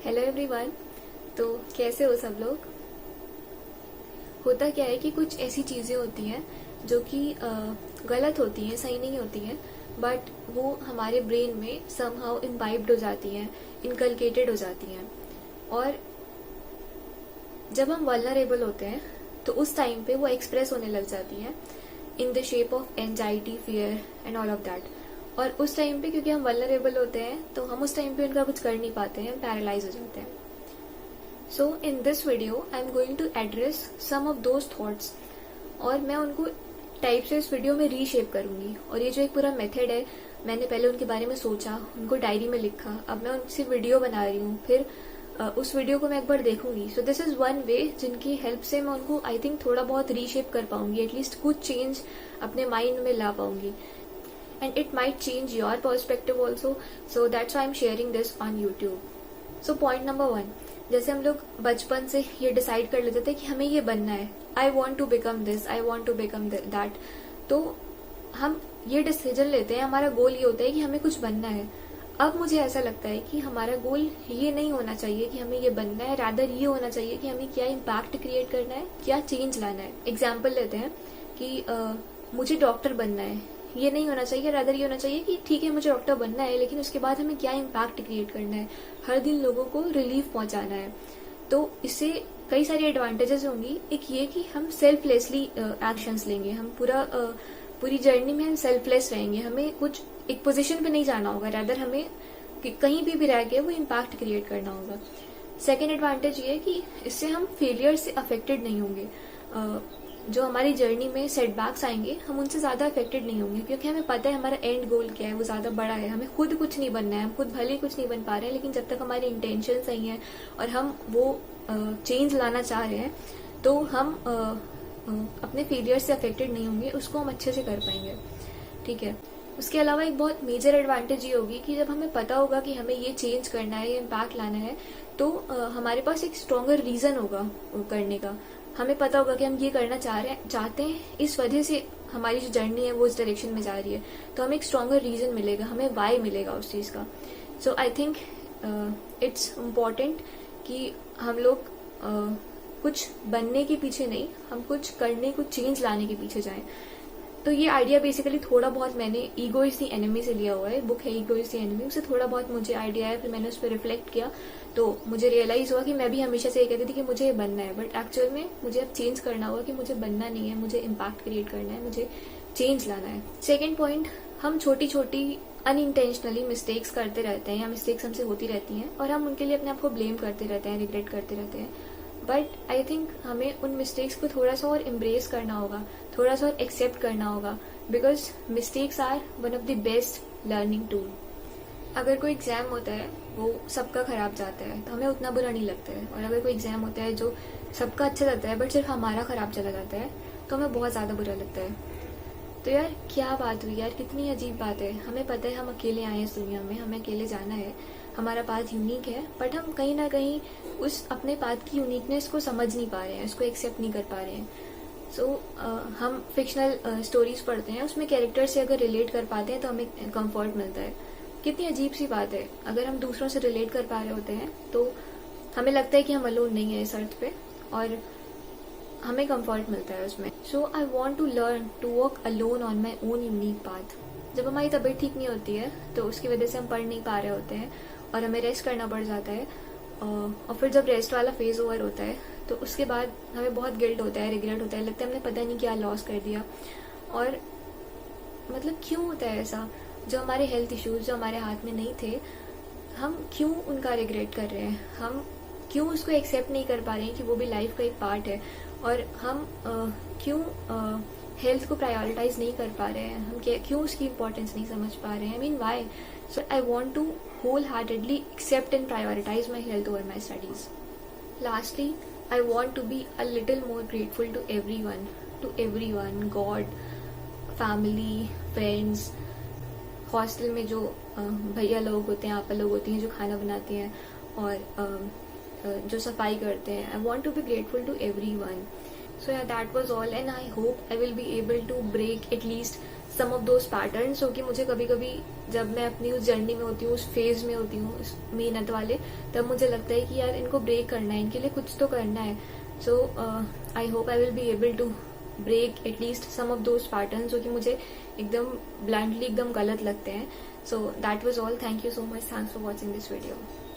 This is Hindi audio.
Hello everyone. तो कैसे हो सब लोग। होता क्या है कि कुछ ऐसी चीजें होती हैं जो कि गलत होती हैं, सही नहीं होती हैं, बट वो हमारे ब्रेन में समहाउ इम्बाइब्ड हो जाती हैं, इनकलकेटेड हो जाती हैं। और जब हम वल्नरेबल होते हैं तो उस टाइम पे वो एक्सप्रेस होने लग जाती हैं in the shape of anxiety, fear and all of that. और उस टाइम पे क्योंकि हम वल्नरेबल होते हैं तो हम उस टाइम पे उनका कुछ कर नहीं पाते हैं, पैरालाइज हो जाते हैं। So in this video I am going to address some of those thoughts और मैं उनको टाइप से इस वीडियो में रीशेप करूंगी। और ये जो एक पूरा मेथड है, मैंने पहले उनके बारे में सोचा, उनको डायरी में लिखा, अब मैं उनसे वीडियो बना रही हूँ, फिर उस वीडियो को मैं एक बार देखूंगी। So this is one way जिनकी हेल्प से मैं उनको आई थिंक थोड़ा बहुत रीशेप कर पाऊंगी, एटलीस्ट कुछ चेंज अपने माइंड में ला पाऊंगी। And it might change your perspective also, so that's why I am sharing this on YouTube. So point number 1, जैसे हम लोग बचपन से ये डिसाइड कर लेते थे कि हमें ये बनना है, I want to become this, I want to become that. तो हम ये डिसीजन लेते हैं, हमारा गोल ये होता है कि हमें कुछ बनना है। अब मुझे ऐसा लगता है कि हमारा गोल ये नहीं होना चाहिए कि हमें ये बनना है, रादर ये होना चाहिए कि हमें क्या इम्पैक्ट क्रिएट करना है, क्या चेंज लाना है। एग्जाम्पल लेते हैं कि मुझे डॉक्टर बनना है, ये नहीं होना चाहिए, रादर ये होना चाहिए कि ठीक है मुझे डॉक्टर बनना है, लेकिन उसके बाद हमें क्या इम्पैक्ट क्रिएट करना है, हर दिन लोगों को रिलीफ पहुंचाना है। तो इससे कई सारी एडवांटेजेस होंगी। एक ये कि हम सेल्फलेसली एक्शंस लेंगे, हम पूरी जर्नी में हम सेल्फलेस रहेंगे, हमें कुछ एक पोजीशन पे नहीं जाना होगा, रादर हमें कहीं भी रह के वो इम्पैक्ट क्रिएट करना होगा। सेकेंड एडवांटेज ये है कि इससे हम फेलियर से अफेक्टेड नहीं होंगे। जो हमारी जर्नी में सेटबैक्स आएंगे हम उनसे ज्यादा अफेक्टेड नहीं होंगे, क्योंकि हमें पता है हमारा एंड गोल क्या है, वो ज्यादा बड़ा है। हमें खुद कुछ नहीं बनना है, हम खुद भले ही कुछ नहीं बन पा रहे हैं, लेकिन जब तक हमारी इंटेंशन सही है और हम वो चेंज लाना चाह रहे हैं तो हम अपने फेलियर से अफेक्टेड नहीं होंगे, उसको हम अच्छे से कर पाएंगे। ठीक है। उसके अलावा एक बहुत मेजर एडवांटेज ये होगी कि जब हमें पता होगा कि हमें ये चेंज करना है, ये इम्पैक्ट लाना है, तो हमारे पास एक स्ट्रॉन्गर रीजन होगा करने का। हमें पता होगा कि हम ये करना चाहते हैं, इस वजह से हमारी जो जर्नी है वो इस डायरेक्शन में जा रही है, तो हमें एक स्ट्रॉन्गर रीजन मिलेगा, हमें वाई मिलेगा उस चीज का। सो आई थिंक इट्स इम्पॉर्टेंट कि हम लोग कुछ बनने के पीछे नहीं, हम कुछ करने, कुछ चेंज लाने के पीछे जाएं। तो ये आइडिया बेसिकली थोड़ा बहुत मैंने ईगो इज द एनिमी से लिया हुआ है, बुक है ईगो इज द एनिमी, उससे थोड़ा बहुत मुझे आइडिया है, फिर मैंने उस पर रिफ्लेक्ट किया तो मुझे रियलाइज हुआ कि मैं भी हमेशा से ये कहती थी कि मुझे ये बनना है, बट एक्चुअल में मुझे अब चेंज करना होगा कि मुझे बनना नहीं है, मुझे इम्पैक्ट क्रिएट करना है, मुझे चेंज लाना है। सेकेंड पॉइंट, हम छोटी छोटी अनइंटेंशनली मिस्टेक्स करते रहते हैं, या मिस्टेक्स हमसे होती रहती हैं और हम उनके लिए अपने आप को ब्लेम करते रहते हैं, रिग्रेट करते रहते हैं। बट आई थिंक हमें उन मिस्टेक्स को थोड़ा सा और एम्ब्रेस करना होगा, थोड़ा सा और एक्सेप्ट करना होगा, because mistakes are one of the best learning tool. अगर कोई एग्जाम होता है वो सबका खराब जाता है तो हमें उतना बुरा नहीं लगता है, और अगर कोई एग्जाम होता है जो सबका अच्छा जाता है बट सिर्फ हमारा खराब चला जाता है तो हमें बहुत ज्यादा बुरा लगता है। तो यार क्या बात हुई यार, कितनी अजीब बात है। हमें पता है हम अकेले आए हैं इस दुनिया में, हमें अकेले जाना है, हमारा पाथ यूनिक है, बट हम कहीं ना कहीं उस अपने पाथ की यूनिकनेस को समझ नहीं पा रहे हैं, उसको एक्सेप्ट नहीं कर पा रहे हैं। सो हम फिक्शनल स्टोरीज पढ़ते हैं, उसमें कैरेक्टर से अगर रिलेट कर पाते हैं तो हमें कंफर्ट मिलता है। कितनी अजीब सी बात है, अगर हम दूसरों से रिलेट कर पा रहे होते हैं तो हमें लगता है कि हम अलोन नहीं है इस अर्थ पे, और हमें कंफर्ट मिलता है उसमें। So I want to learn to walk alone on my own unique path. जब हमारी तबीयत ठीक नहीं होती है तो उसकी वजह से हम पढ़ नहीं पा रहे होते हैं और हमें रेस्ट करना पड़ जाता है, और फिर जब रेस्ट वाला फेज ओवर होता है तो उसके बाद हमें बहुत गिल्ट होता है, रिग्रेट होता है, लगता है हमने पता नहीं क्या लॉस कर दिया। और मतलब क्यों होता है ऐसा? जो हमारे हेल्थ इश्यूज जो हमारे हाथ में नहीं थे, हम क्यों उनका रिग्रेट कर रहे हैं? हम क्यों उसको एक्सेप्ट नहीं कर पा रहे हैं कि वो भी लाइफ का एक पार्ट है? और हम क्यों हेल्थ को प्रायोरिटाइज नहीं कर पा रहे हैं? हम क्यों उसकी इम्पोर्टेंस नहीं समझ पा रहे हैं? I mean why? So I want to wholeheartedly accept and prioritise my health over my studies. Lastly, I want to be a little more grateful to everyone, God, family, friends, hostel में जो भैया लोग होते हैं, आपा लोग होती हैं जो खाना बनाते हैं और जो सफाई करते हैं। I want to be grateful to everyone. So yeah, that was all, and I hope I will be able to break at least some of those patterns जो कि मुझे कभी कभी जब मैं अपनी उस जर्नी में होती हूँ, उस फेज में होती हूँ, उस मेहनत वाले, तब मुझे लगता है कि यार इनको ब्रेक करना है, इनके लिए कुछ तो करना है. So I hope I will be able to break at least some of those patterns जो कि मुझे एकदम ब्लंटली एकदम गलत लगते हैं. So that was all. Thank you so much. Thanks for watching this video.